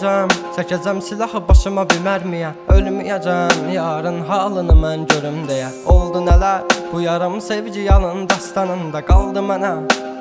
Ölməyəcəm, çəkəcəm silahı başıma bir mərmiyə. Ölməyəcəm, yarın halını mən görüm deyə. Oldu nələr, bu yarım sevgi yalın dastanında qaldı mənə.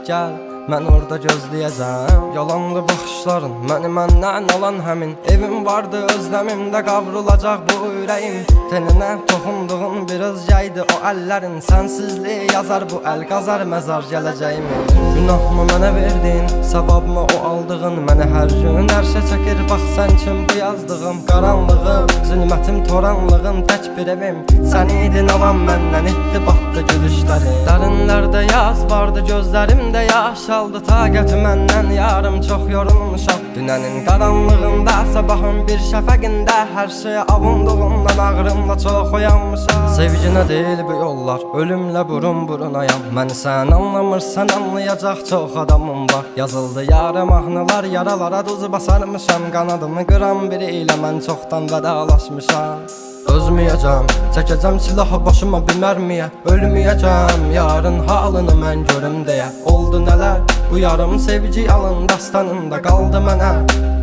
Gəl, mən orada gözləyəcəm. Yalandı baxışların, məni məndən alan həmin. Evim vardı özləmimdə qavrulacaq bu ürəyim. Teninə toxunduğun bir özgəydi o əllərin. Sənsizliyi yazar bu əl qazar məzar gələcəyimi. Günahımı mənə verdin, savabımı o aldığın. Məni hər gün ərşə çəkir, bax sən kim bu yazdığım. Qaranlığım, zülmətim, toranlığım, tək bir evim. Sən idin alan məndən etdi batdı gülüşləri. Dərinlərdə yaz vardı, gözlərimdə yaş aldı taqəti məndən. Yarım çox yorulmuşam dünənin qaranlığında, sabahın bir şəfəqində. Hər şeyə avunduğumdan ağrımla çox oyanmışam. Sevginə deyil bu yollar, ölümlə burun burunayam. Məni sən anlamırsan, anlayacaq çox adamım var. Yazıldı yarım mahnılar, yaralara duz basarmışam. Qanadımı qıran biri ilə mən çoxdan vədalaşmışam. Özməyəcəm, çəkəcəm silahı başıma bir mərmiyə. Ölməyəcəm, yarın halını mən görüm deyə. Oldu nələr, bu yarım sevgi yalın dastanında qaldı mənə.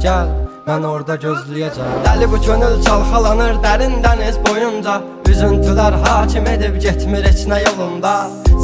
Gəl, mən orada gözləyəcəm. Dəli bu könül çalxalanır dərin dəniz boyunca. Üzüntülər hakim edib getmir heç nə yolunda.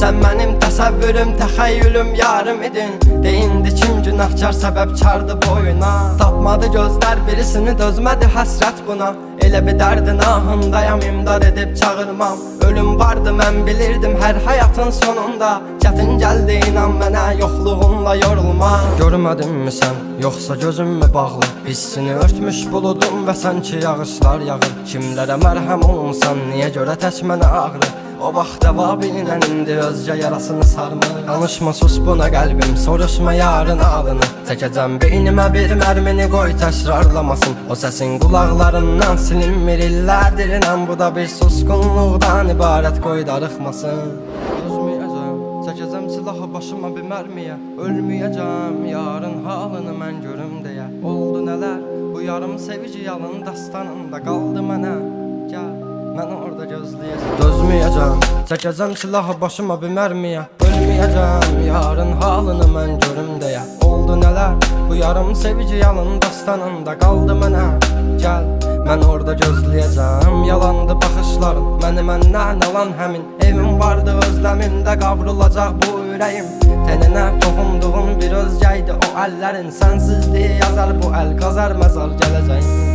Sən mənim təsəvvürüm, təxəyyülüm, yarım idin. Deyindi kim günahkar səbəbkardı boyuna. Tapmadı gözlər birisini, dözmədi həsrət buna. Elə bir dərdin ahındayam, imdad edib çağırmam. Ölüm vardı mən bilirdim hər həyatın sonunda. Çətin gəldi inan mənə, yoxluğunla yorulma. Görmədinmi sən, yoxsa gözüm mü bağlı? Hissini örtmüş buludum və sanki yağışlar yağır. Kimlərə mərhəm olunsan, niyə görə tək mənə ağrı? O vaxt əvabilinən indi özgə yarasını sarmır. Danışma sus buna qəlbim, soruşma yarın alını. Çəkəcəm beynimə bir mərmini, qoy təkrarlamasın. O səsin qulaqlarından silinmir illərdir inən. Bu da bir susqunluqdan ibarət, qoy darıxmasın. Özməyəcəm, çəkəcəm silahı başıma bir mərmiyə. Ölməyəcəm, yarın halını mən görüm deyə. Oldu nələr, bu yarım sevgi yalın dastanında qaldı mənə. Gəl, mən orada gözləyəcəm. Dözməyəcəm, çəkəcəm silahı başıma bir mərmiyə. Ölməyəcəm, yarın halını mən görüm deyə. Oldu nələr, bu yarım sevgi yalın dastanında qaldı mənə. Gəl, mən orada gözləyəcəm. Yalandı baxışların, məni məndən alan həmin. Evim vardı özləmimdə qavrulacaq bu ürəyim. Teninə toxunduğun bir özgəydi o əllərin. Sənsizliyi yazar bu əl qazar məzar gələcəyim.